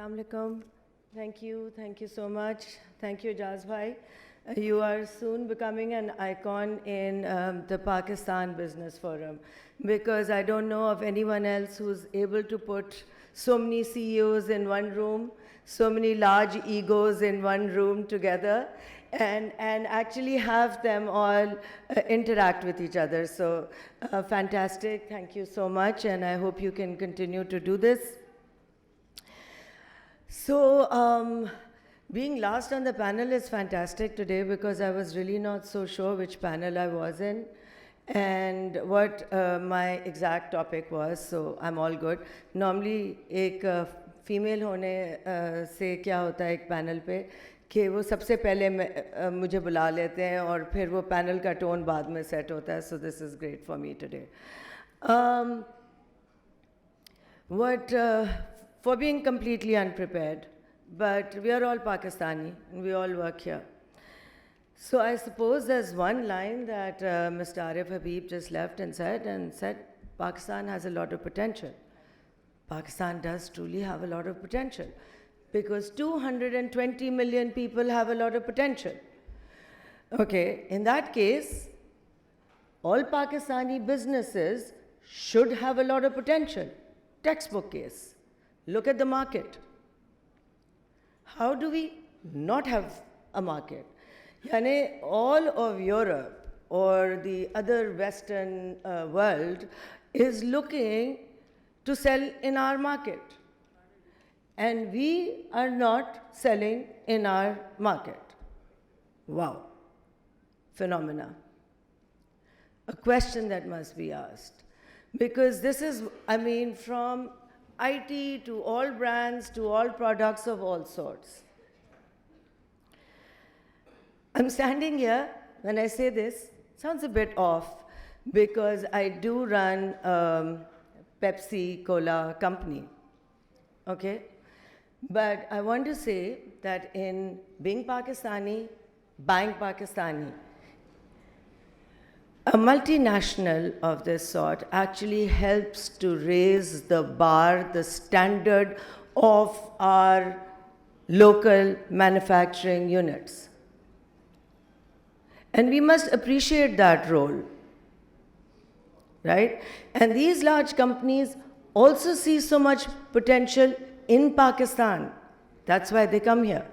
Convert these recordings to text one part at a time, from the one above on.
Assalamualaikum. Thank you so much. Thank you, Jaz Bhai. You are soon becoming an icon in the Pakistan Business Forum, because I don't know of anyone else who's able to put so many CEOs in one room, so many large egos in one room together, and actually have them all interact with each other. So fantastic. Thank you so much, and I hope you can continue to do this. So being last on the panel is fantastic today, because I was really not so sure which panel I was in and what my exact topic was, so I'm all good. Normally, एक female होने से क्या होता है एक panel पे कि वो सबसे पहले मुझे बुला लेते हैं और फिर वो panel का tone बाद में set होता है, so this is great for me today. For being completely unprepared, but we are all Pakistani and we all work here. So I suppose there's one line that Mr. Arif Habib just left and said, Pakistan has a lot of potential. Pakistan does truly have a lot of potential, because 220 million people have a lot of potential. Okay, in that case, all Pakistani businesses should have a lot of potential. Textbook case. Look at the market. How do we not have a market? Yani all of Europe or the other Western world is looking to sell in our market. And we are not selling in our market. Wow. Phenomena. A question that must be asked. Because this is, from IT to all brands to all products of all sorts. I'm standing here, when I say this, it sounds a bit off, because I do run a Pepsi Cola company, okay? But I want to say that in being Pakistani, buying Pakistani, a multinational of this sort actually helps to raise the bar, the standard of our local manufacturing units. And we must appreciate that role, right? And these large companies also see so much potential in Pakistan. That's why they come here.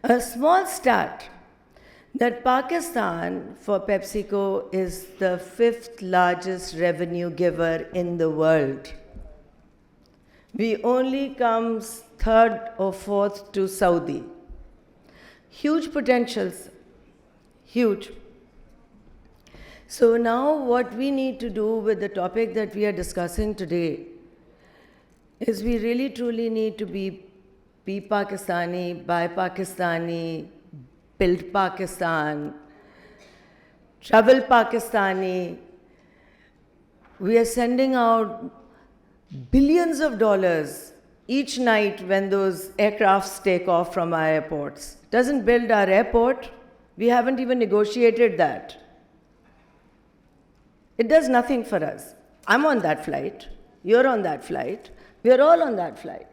A small stat that Pakistan, for PepsiCo, is the 5th largest revenue giver in the world. We only come 3rd or 4th to Saudi. Huge potentials, huge. So now what we need to do with the topic that we are discussing today is we really truly need to be Pakistani, buy Pakistani, build Pakistan, travel Pakistani. We are sending out billions of dollars each night when those aircrafts take off from our airports. Doesn't build our airport. We haven't even negotiated that. It does nothing for us. I'm on that flight. You're on that flight. We're all on that flight.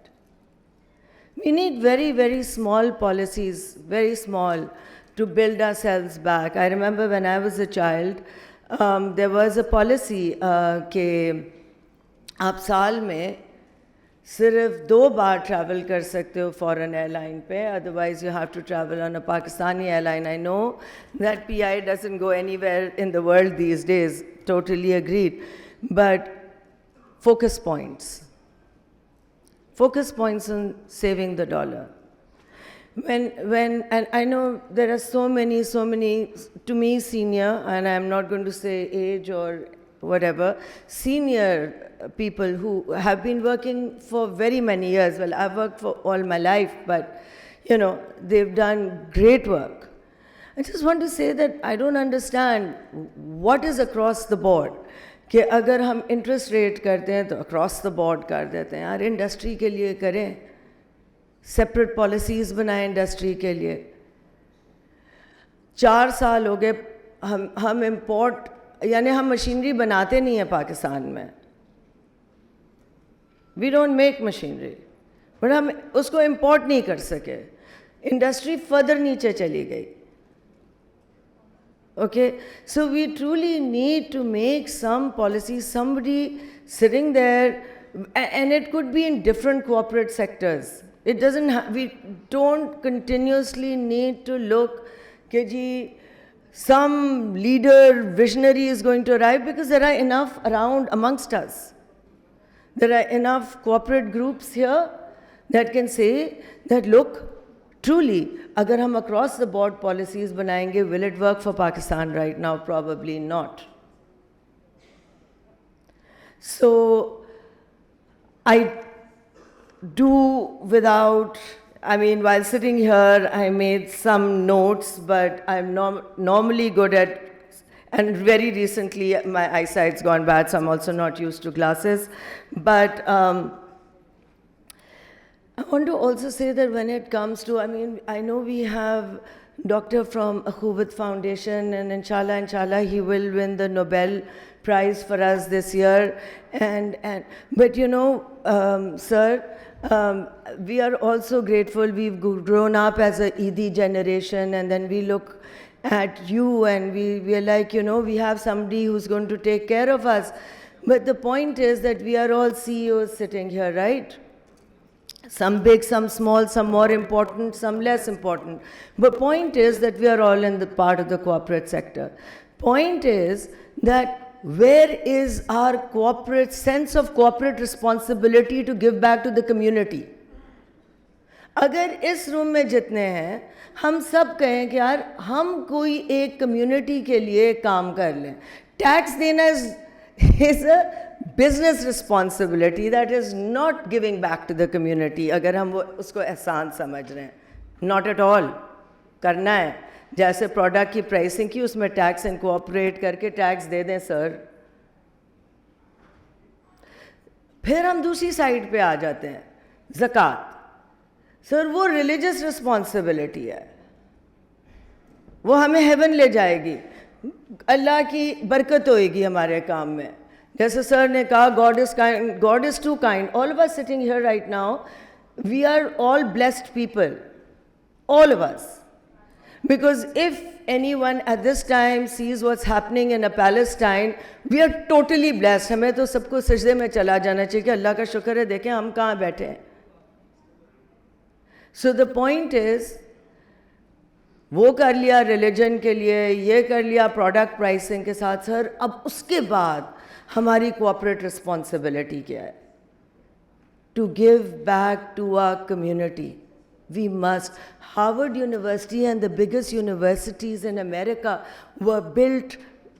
We need very, very small policies, very small, to build ourselves back. I remember when I was a child, there was a policy कि आप साल में सिर्फ 2 बार travel कर सकते हो foreign airline पे, otherwise you have to travel on a Pakistani airline. I know that PI doesn't go anywhere in the world these days, totally agreed. But focus points. Focus points on saving the dollar. And I know there are so many, to me senior, and I'm not going to say age or whatever, senior people who have been working for very many years. Well, I've worked for all my life, but they've done great work. I just want to say that I don't understand what is across the board. कि अगर हम interest rate करते हैं तो across the board कर देते हैं. यार इंडस्ट्री के लिए करें, सेपरेट पॉलिसीज़ बनाएं इंडस्ट्री के लिए. 4 साल हो गए हम इंपोर्ट, यानी हम मशीनरी बनाते नहीं हैं पाकिस्तान में. We don't make machinery. but हम उसको import नहीं कर सके, industry further नीचे चली गई. Okay, so we truly need to make some policy, somebody sitting there, and it could be in different corporate sectors. It doesn't, we don't continuously need to look, कि some leader, visionary is going to arrive, because there are enough around amongst us. There are enough corporate groups here that can say that, look, truly, agar hum across the board policies banayenge, will it work for Pakistan right now? Probably not. So, I do without, I mean, while sitting here, I made some notes, but I'm normally good at, and very recently my eyesight's gone bad, so I'm also not used to glasses. But I want to also say that when it comes to, I mean, I know we have doctor from Akhuvat Foundation, and inshallah, he will win the Nobel Prize for us this year. But you know, sir, we are also grateful. We've grown up as a Eidi generation, and then we look at you and we are like, you know, we have somebody who's going to take care of us. But the point is that we are all CEOs sitting here, right? Some big, some small, some more important, some less important. But point is that we are all in the part of the corporate sector. Point is that where is our corporate sense of corporate responsibility to give back to the community? अगर इस room में जितने हैं, हम सब कहें कि यार हम कोई एक कम्युनिटी के लिए काम कर लें. टैक्स देना is a business responsibility, that is not giving back to the community. अगर हम उसको एहसान समझ रहे हैं, not at all. करना है, जैसे प्रोडक्ट की प्राइसिंग की उसमें टैक्स इनकॉर्पोरेट करके टैक्स दे दें सर. फिर हम दूसरी साइड पे आ जाते हैं, ज़कात. सर वो रिलीजियस रिस्पॉन्सिबिलिटी है, वो हमें हेवन ले जाएगी, अल्लाह की बरकत होएगी हमारे काम में. जैसे सर ने कहा, God is kind, God is too kind. All of us sitting here right now, we are all blessed people, all of us. Because if anyone at this time sees what's happening in Palestine, we are totally blessed. हमें तो सबको सजदे में चला जाना चाहिए कि अल्लाह का शुक्र है, देखें हम कहाँ बैठे हैं. So the point is, वो कर लिया रिलीजन के लिए, ये कर लिया प्रोडक्ट प्राइसिंग के साथ. सर अब उसके बाद हमारी कोऑपरेट रिस्पॉन्सिबिलिटी क्या है? To give back to our community. We must. Harvard University and the biggest universities in America were built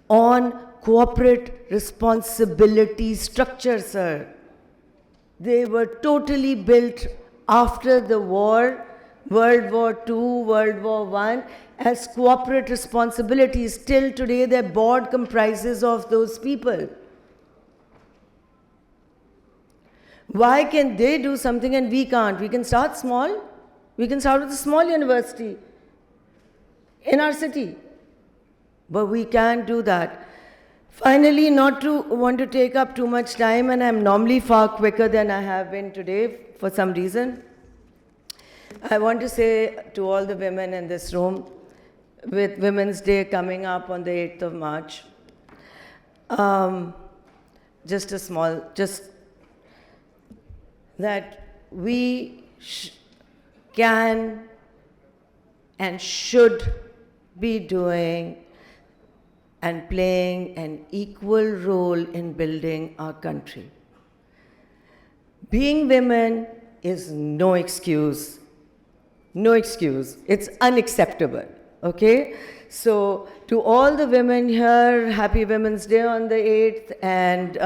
on corporate responsibility structure, sir. They were totally built after the war, World War II, World War I, as corporate responsibilities. Till today, their board comprises of those people. Why can they do something and we can't? We can start small. We can start with a small university in our city. But we can't do that. Finally, not to want to take up too much time, and I'm normally far quicker than I have been today for some reason. I want to say to all the women in this room, with Women's Day coming up on the 8th of March, just that we can and should be doing and playing an equal role in building our country. Being women is no excuse. No excuse. It's unacceptable. Okay? So, to all the women here, happy Women's Day on the 8th, and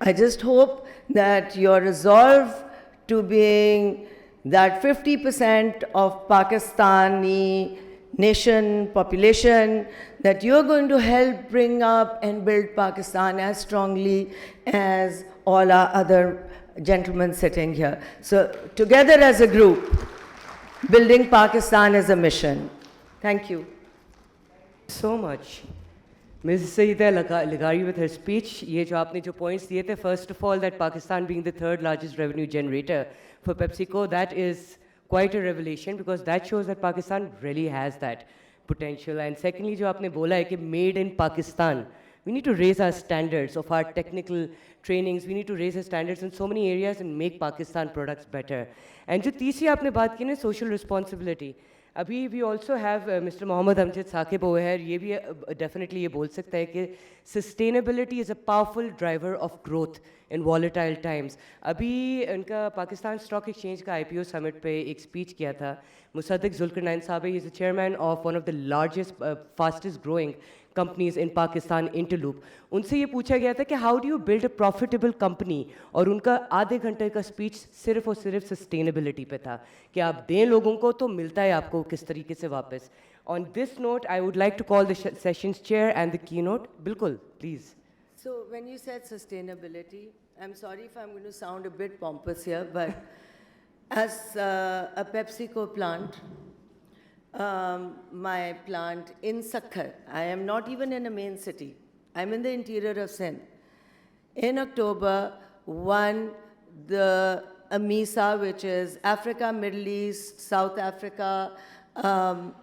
I just hope that your resolve to being that 50% of Pakistani nation population, that you're going to help bring up and build Pakistan as strongly as all our other gentlemen sitting here. So together as a group, building Pakistan is a mission. Thank you. So much. Ms. Sayeeda Leghari with her speech, ये जो आपने जो points दिए थे, first of all, that Pakistan being the third largest revenue generator for PepsiCo, that is quite a revelation because that shows that Pakistan really has that potential. And secondly, जो आपने बोला है कि made in Pakistan, we need to raise our standards of our technical trainings. We need to raise our standards in so many areas and make Pakistan products better. And जो तीसरी आपने बात की ना, social responsibility. अभी we also have Mr. Mohammed Amjad Saqib over here. ये भी definitely ये बोल सकता है कि sustainability is a powerful driver of growth in volatile times. अभी उनका पाकिस्तान स्टॉक एक्सचेंज का IPO summit पे एक speech किया था. मुसद्दिक जुल्करनैन साहब, he is the chairman of one of the largest, fastest growing companies in Pakistan, Interloop. उनसे ये पूछा गया था कि how do you build a profitable company, और उनका आधे घंटे का speech सिर्फ और सिर्फ sustainability पे था कि आप दें लोगों को तो मिलता है आपको किस तरीके से वापस. On this note, I would like to call the session's chair and the keynote. बिल्कुल, please. So when you said sustainability, I'm sorry if I'm going to sound a bit pompous here, but as a PepsiCo plant, my plant in Sukkur, I am not even in a main city. I'm in the interior of Sindh. In October, won the AMESA, which is Africa, Middle East, South Africa,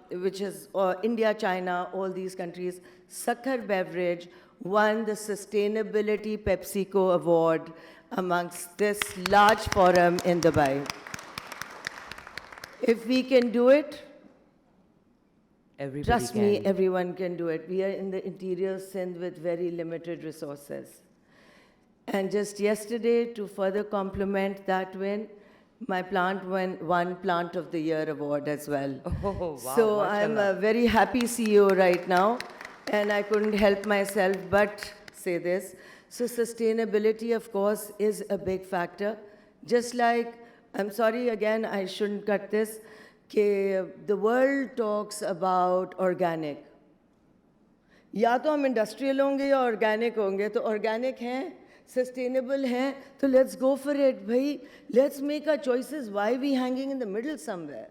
which is India, China, all these countries. Sukkur Beverage won the Sustainability PepsiCo Award amongst this large forum in Dubai. If we can do it, trust me, everyone can do it. We are in the interior Sindh with very limited resources. And just yesterday, to further complement that win, my plant won Plant of the Year award as well. Oh, wow. So I'm a very happy CEO right now, and I couldn't help myself but say this. So sustainability, of course, is a big factor. Just like, I'm sorry again, I shouldn't cut this, the world talks about organic. या तो हम industrial होंगे या organic होंगे. तो organic हैं, sustainable हैं, तो लेट्स गो फॉर इट भाई. Let's make our choices. Why we hanging in the middle somewhere?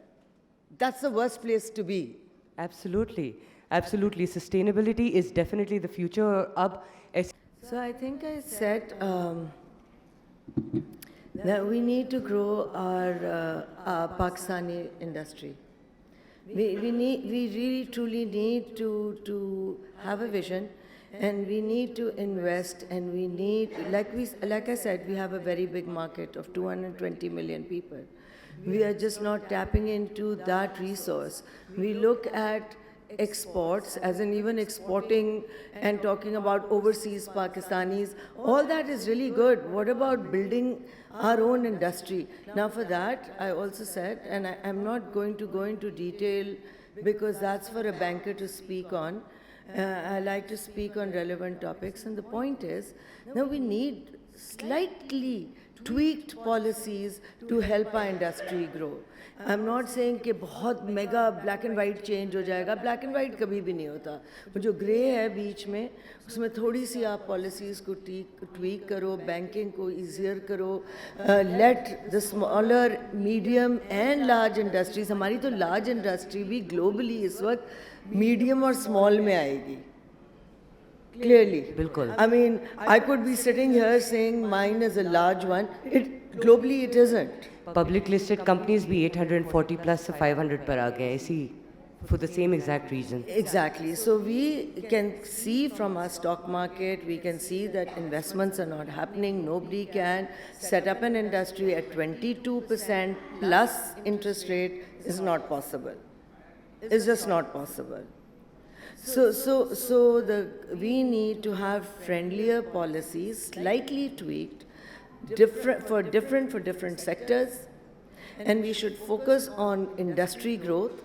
That's the worst place to be. Absolutely, absolutely. Sustainability is definitely the future. So I think I said that we need to grow our Pakistani industry. We really truly need to have a vision, and we need to invest, and we need, like I said, we have a very big market of 220 million people. We are just not tapping into that resource. We look at exports, as in even exporting and talking about overseas Pakistanis. All that is really good. What about building our own industry? Now for that, I also said, and I'm not going to go into detail because that's for a banker to speak on. I like to speak on relevant topics, and the point is, now we need slightly tweaked policies to help our industry grow. I'm not saying कि बहुत mega black and white change हो जाएगा. Black and white कभी भी नहीं होता. वो जो grey है बीच में, उसमें थोड़ी सी आप policies को tweak करो, banking को easier करो, let the smaller, medium and large industries, हमारी तो large industry भी globally इस वक्त medium और small में आएगी. Clearly. बिल्कुल. I mean, I could be sitting here saying mine is a large one. Globally, it isn't. Public listed companies be 840 plus से 500 पर आ गए इसी for the same exact reason. Exactly. So we can see from our stock market, we can see that investments are not happening. Nobody can set up an industry at 22% plus interest rate is not possible. It's just not possible. So we need to have friendlier policies, slightly tweaked, for different sectors, and we should focus on industry growth.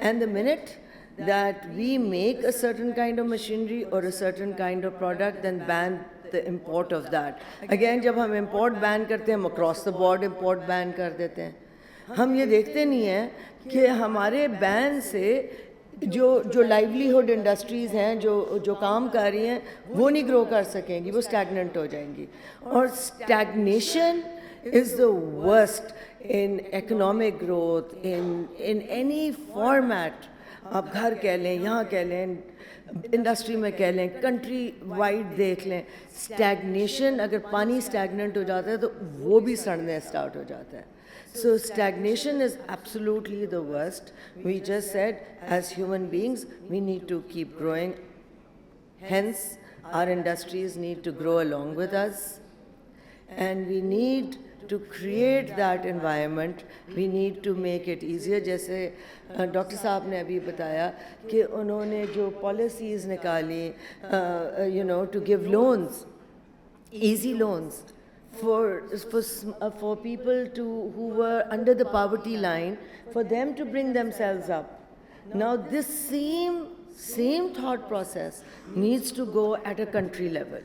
And the minute that we make a certain kind of machinery or a certain kind of product, then ban the import of that. Again, जब हम import ban करते हैं, हम across the board import ban कर देते हैं. हम ये देखते नहीं हैं कि हमारे ban से जो लाइवलीहुड इंडस्ट्रीज़ हैं जो काम कर रही हैं वो नहीं ग्रो कर सकेंगी, वो स्टैगनेंट हो जाएंगी. और stagnation is the worst in economic growth, in any format आप घर कह लें, यहाँ कह लें, इंडस्ट्री में कह लें, कंट्री वाइड देख लें, स्टैग्नेशन, अगर पानी स्टैगनेंट हो जाता है तो वो भी सड़ने स्टार्ट हो जाता है. So stagnation is absolutely the worst. We just said, as human beings, we need to keep growing. Hence, our industries need to grow along with us. And we need to create that environment. We need to make it easier. जैसे doctor साहब ने अभी बताया कि उन्होंने जो policies निकाली, to give loans, easy loans, for people who were under the poverty line, for them to bring themselves up. Now this same thought process needs to go at a country level.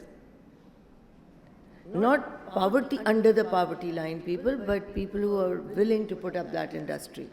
Not poverty under the poverty line people, but people who are willing to put up that industry.